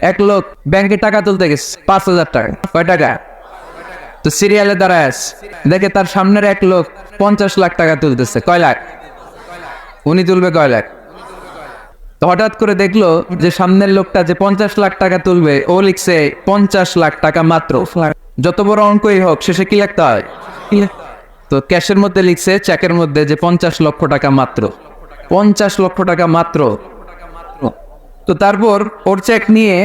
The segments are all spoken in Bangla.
এক লোক ব্যাংকে টাকা তুলতে গেছে 5,000 টাকা। কয় টাকা? তো সিরিয়ালে দাঁড়ায় দেখে তার সামনের এক লোক 50 লাখ টাকা তুলতেছে। কয় লাখ? উনি তুলবে কয় লাখ? তো হঠাৎ করে দেখলো যে সামনের লোকটা যে 50 লাখ টাকা তুলবে ও লিখছে 50 লাখ টাকা মাত্র। যত বড় অঙ্কই হোক শেষে কি লিখতে হয়? তো ক্যাশের মধ্যে লিখছে, চেকের মধ্যে, যে 50 লক্ষ টাকা মাত্র। 50 লক্ষ টাকা মাত্র। তো তারপর ওর চেক নিয়ে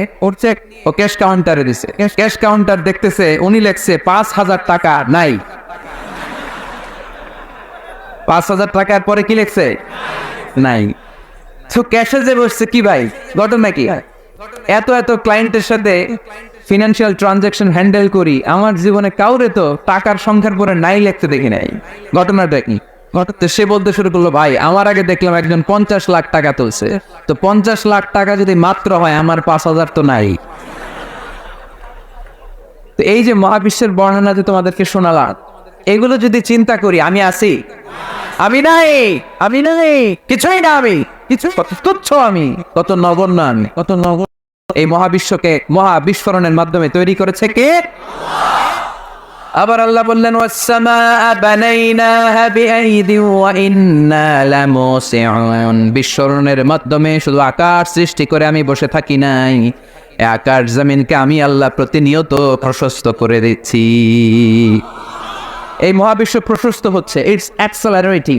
ও ক্যাশ কাউন্টারে দিছে। ক্যাশ কাউন্টার দেখতেছে উনি লেখছে 5,000 টাকা নাই। 5,000 টাকার পরে কি লেখছে? নাই। তো ক্যাশে যে বসছে, কি ভাই ঘটনা কি? এত ক্লায়েন্টের সাথে ফিনান্সিয়াল ট্রানজাকশন হ্যান্ডেল করি, আমার জীবনে কাউরে তো টাকার সংখ্যার পরে নাই লিখতে দেখি নাই। ঘটনাটা কি? তো সে বলতে শুরু করলো, ভাই আমার আগে দেখলাম একজন 50 লাখ টাকা তুলছে, তো 50 লাখ টাকা যদি মাত্র হয়, আমার 5,000 তো নাই। তো এই যে মহাবিশ্বের বর্ণনা যে তোমাদেরকে শোনালাম, এগুলো যদি চিন্তা করি, আমি আছি? আমি নাই, আমি নাই, কিছুই না, আমি কিছু তুচ্ছ, আমি কত নগণ্য, আমি কত নগণ্য। এই মহাবিশ্বকে মহাবিস্ফোরণের মাধ্যমে তৈরি করেছে কে? আবার আল্লাহ বললেন, ওয়াস-সামাআ বানাইনাহা বিআইদিন ওয়া ইন্না লামুসিউন। বিস্ফোরণের মাধ্যমে শুধু আকাশ সৃষ্টি করে আমি বসে থাকি নাই, এই আকাশ জমিনকে আমি আল্লাহ প্রতিনিয়ত প্রশস্ত করে দিচ্ছি। এই মহাবিশ্ব প্রশস্ত হচ্ছে, ইটস অ্যাক্সেলারেটিং।